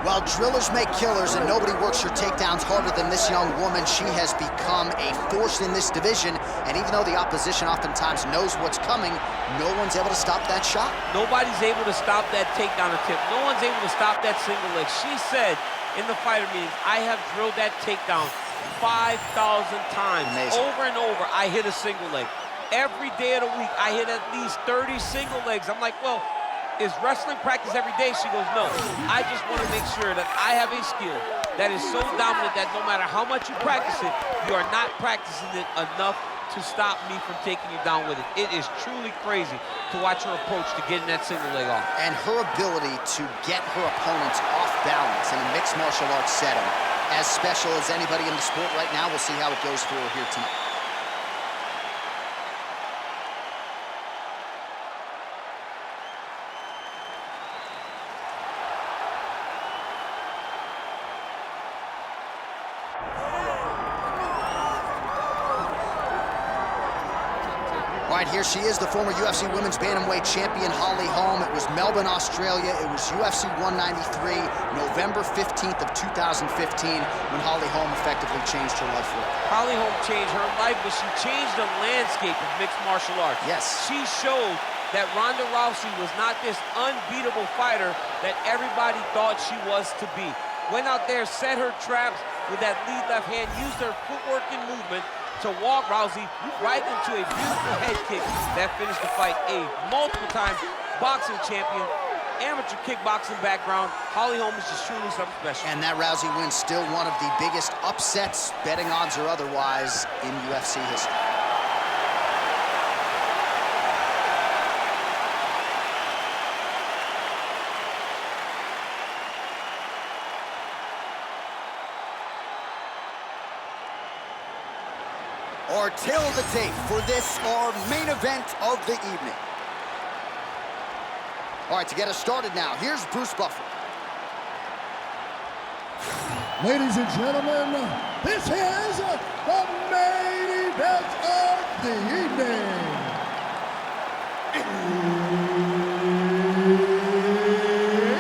Well, drillers make killers, and nobody works her takedowns harder than this young woman. She has become a force in this division, and even though the opposition oftentimes knows what's coming, no one's able to stop that shot. Nobody's able to stop that takedown attempt. No one's able to stop that single leg. She said in the fighter meetings, I have drilled that takedown 5,000 times. Amazing. Over and over, I hit a single leg. Every day of the week, I hit at least 30 single legs. I'm like, well, is wrestling practice every day? She goes, no. I just want to make sure that I have a skill that is so dominant that no matter how much you practice it, you are not practicing it enough to stop me from taking you down with it. It is truly crazy to watch her approach to getting that single leg off. And her ability to get her opponents off balance in a mixed martial arts setting, as special as anybody in the sport right now. We'll see how it goes for her here tonight. All right, here she is, the former UFC Women's Bantamweight champion, Holly Holm. It was Melbourne, Australia. It was UFC 193, November 15th of 2015, when Holly Holm effectively changed her life forever. Holly Holm changed her life, but she changed the landscape of mixed martial arts. Yes. She showed that Ronda Rousey was not this unbeatable fighter that everybody thought she was to be. Went out there, set her traps with that lead left hand, used her footwork and movement to walk Rousey right into a beautiful head kick that finished the fight. A multiple-time boxing champion, amateur kickboxing background. Holly Holm is just truly something special. And that Rousey win still one of the biggest upsets, betting odds or otherwise, in UFC history. Our tail of the tape for this, our main event of the evening. All right, to get us started now, here's Bruce Buffer. Ladies and gentlemen, this is the main event of the evening.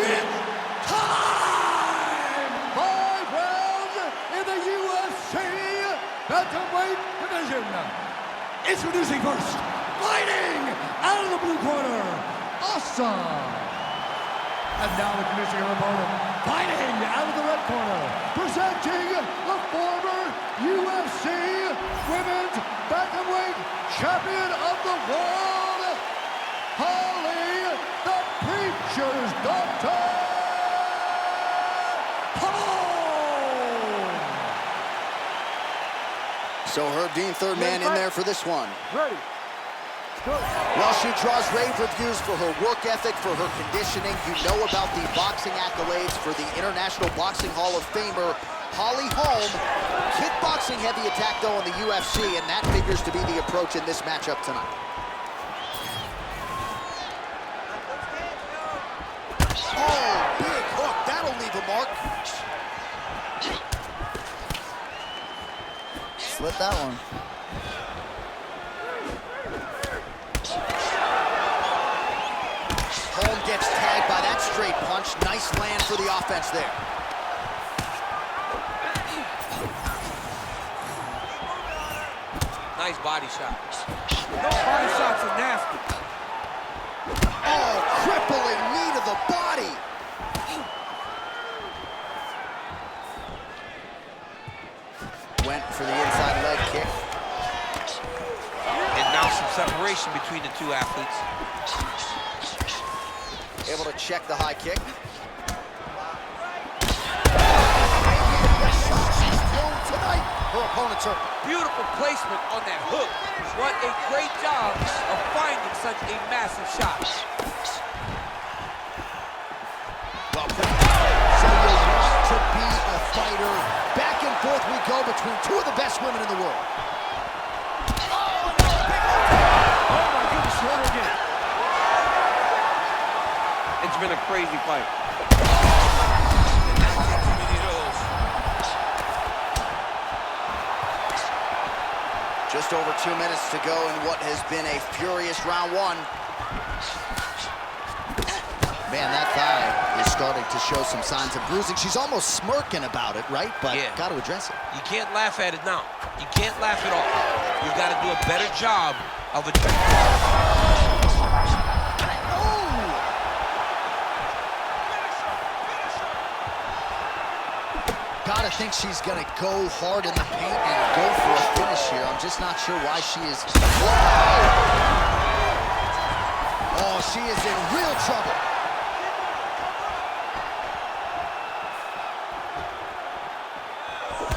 It's time! 5 rounds in the UFC Bantamweight division. Introducing first, fighting out of the blue corner, Awesome. And now introducing her opponent, fighting out of the red corner, presenting the former UFC Women's Bantamweight Champion of the World, Holly the Preacher's Daughter Holm. So Herb Dean, third man in there for this one. Ready. Well, she draws rave reviews for her work ethic, for her conditioning. You know about the boxing accolades for the International Boxing Hall of Famer, Holly Holm. Kickboxing heavy attack, though, in the UFC, and that figures to be the approach in this matchup tonight. Oh, big hook. That'll leave a mark. Slip that one. Holm gets tagged by that straight punch. Nice land for the offense there. Nice body shot. Those body shots are nasty. Oh, crippling knee to the body. Went for the inside leg kick. And now some separation between the two athletes. Able to check the high kick. Tonight, her opponent's hurt. Beautiful placement on that hook. What a great job of finding such a massive shot. Well, so you want to be a fighter. Back and forth we go between two of the best women in the world. Oh my goodness, what again? It's been a crazy fight. Just over 2 minutes to go in what has been a furious round one. Man, that thigh is starting to show some signs of bruising. She's almost smirking about it, right? But yeah, got to address it. You can't laugh at it now. You can't laugh it off. You've got to do a better job of it. Gotta think she's gonna go hard in the paint and go for a finish here. I'm just not sure why she is. Whoa! Oh, she is in real trouble.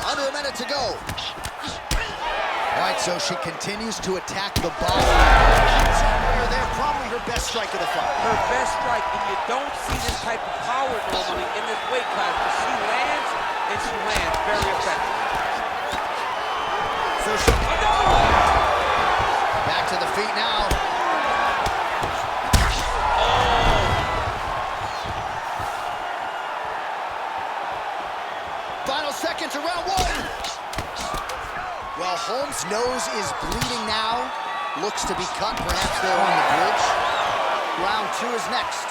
Under a minute to go. All right, so she continues to attack the ball. They're probably her best strike of the fight. Her best strike, and you don't see this type of power normally in this weight class, but she lands, and she lands very effectively. So she... Back to the feet now. Final seconds of round one. Well, Holm's nose is bleeding now. Looks to be cut, perhaps there on the bridge. Round two is next.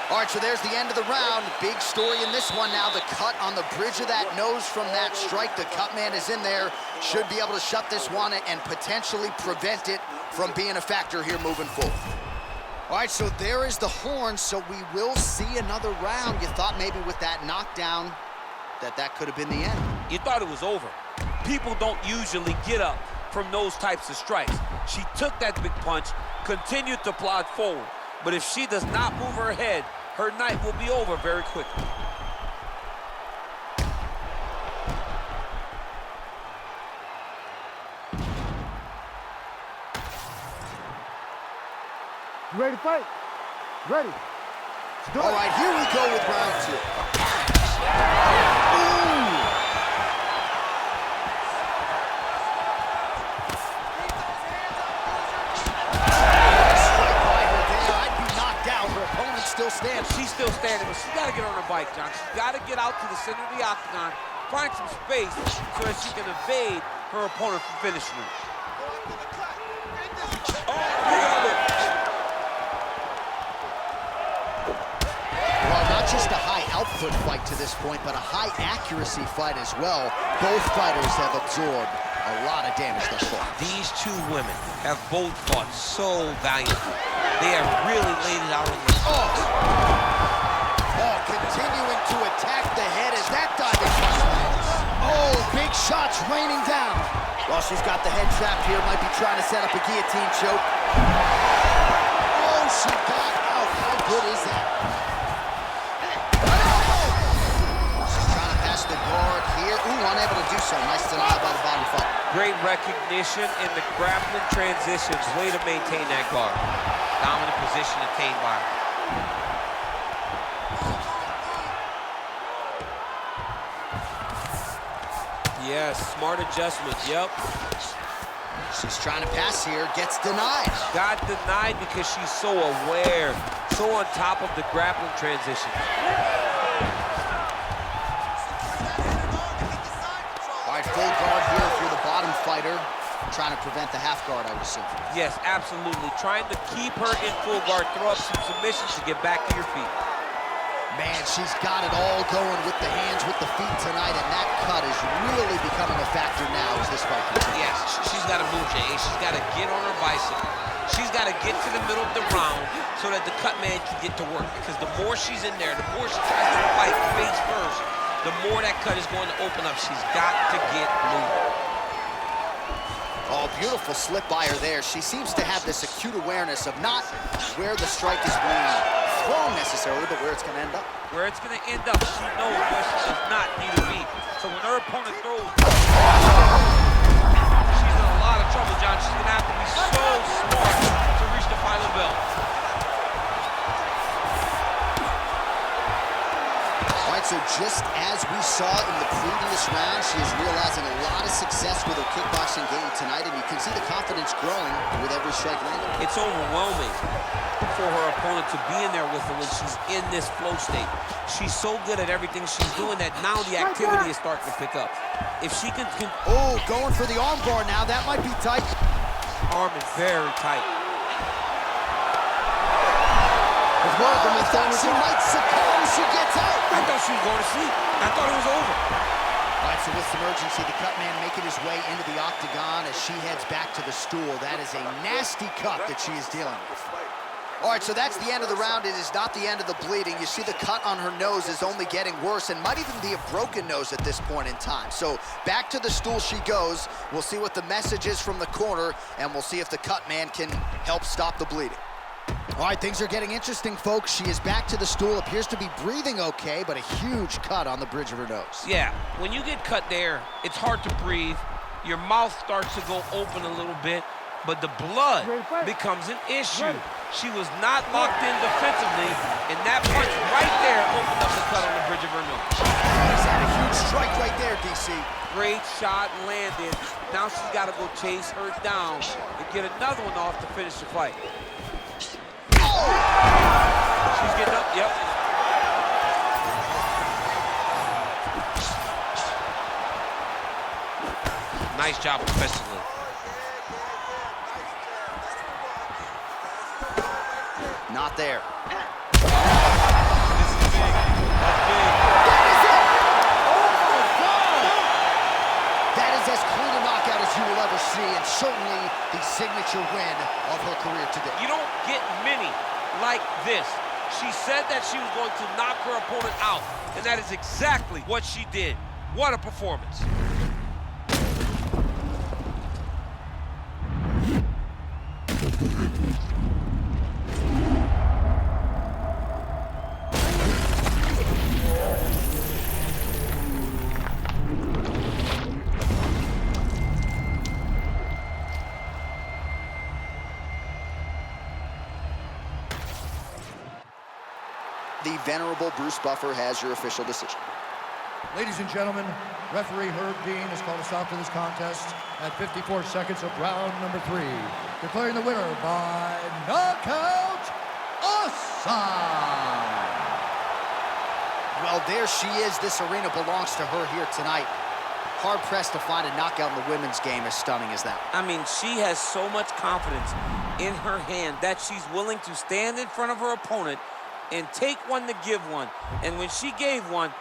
All right, so there's the end of the round. Big story in this one now. The cut on the bridge of that nose from that strike. The cut man is in there. Should be able to shut this one and potentially prevent it from being a factor here moving forward. All right, so there is the horn, so we will see another round. You thought maybe with that knockdown that could have been the end. You thought it was over. People don't usually get up from those types of strikes. She took that big punch, continued to plod forward. But if she does not move her head, her night will be over very quickly. You ready to fight? Ready. All right, here we go with round two. Ooh. Strike by her there. I'd be knocked out. Her opponent's still standing. She's still standing, but she's got to get on her bike, John. She's got to get out to the center of the octagon, find some space so that she can evade her opponent from finishing her. Just a high-output fight to this point, but a high-accuracy fight as well. Both fighters have absorbed a lot of damage thus far. These two women have both fought so valiantly. They have really laid it out on the Oh, continuing to attack the head as that diving punch lands. Oh, big shots raining down. Well, she's got the head trapped here. Might be trying to set up a guillotine choke. Oh, she got out. How good is that? The guard here. Ooh, unable to do so. Nice denial by the bottom fighter. Great recognition in the grappling transitions. Way to maintain that guard. Dominant position attained by her. Yes, smart adjustment. Yep. She's trying to pass here. Gets denied. Got denied because she's so aware, so on top of the grappling transition. Full guard here for the bottom fighter. Trying to prevent the half guard, I would assume. Yes, absolutely. Trying to keep her in full guard, throw up some submissions to get back to your feet. Man, she's got it all going with the hands, with the feet tonight, and that cut is really becoming a factor now as this fight continues. Yes, she's got to move, Jay. She's got to get on her bicycle. She's got to get to the middle of the round so that the cut man can get to work. Because the more she's in there, the more she tries to fight face first, the more that cut is going to open up. She's got to get moving. Oh, beautiful slip by her there. She seems to have this acute awareness of not where the strike is being thrown necessarily, but where it's going to end up. Where it's going to end up, she knows where she does not need to be. So when her opponent throws, she's in a lot of trouble, John. She's going to have to be so smart to reach the final bell. So just as we saw in the previous round, she is realizing a lot of success with her kickboxing game tonight, and you can see the confidence growing with every strike landed. It's overwhelming for her opponent to be in there with her when she's in this flow state. She's so good at everything she's doing that now the activity is starting to pick up. If she can... Oh, going for the arm bar now. That might be tight. Arm is very tight. With one of them, I thought she might succumb. She gets out. I thought she was going to sleep. I thought it was over. All right, so with some urgency, the cut man making his way into the octagon as she heads back to the stool. That is a nasty cut that she is dealing with. All right, so that's the end of the round. It is not the end of the bleeding. You see the cut on her nose is only getting worse and might even be a broken nose at this point in time. So back to the stool she goes. We'll see what the message is from the corner, and we'll see if the cut man can help stop the bleeding. All right, things are getting interesting, folks. She is back to the stool, appears to be breathing okay, but a huge cut on the bridge of her nose. Yeah, when you get cut there, it's hard to breathe. Your mouth starts to go open a little bit, but the blood becomes an issue. She was not locked in defensively, and that punch right there opened up the cut on the bridge of her nose. He's had a huge strike right there, DC. Great shot landed. Now she's got to go chase her down and get another one off to finish the fight. She's getting up, yep. Nice job defensively. Not there. This is big. That's big. That is it! Oh my God! That is as clean a knockout as you will ever see, and certainly the signature win of her career today. You don't get many like this. She said that she was going to knock her opponent out, and that is exactly what she did. What a performance. The venerable Bruce Buffer has your official decision. Ladies and gentlemen, referee Herb Dean has called a stop to this contest at 54 seconds of round number 3, declaring the winner by knockout aside. Well, there she is. This arena belongs to her here tonight. Hard-pressed to find a knockout in the women's game as stunning as that. I mean, she has so much confidence in her hand that she's willing to stand in front of her opponent and take one to give one. And when she gave one,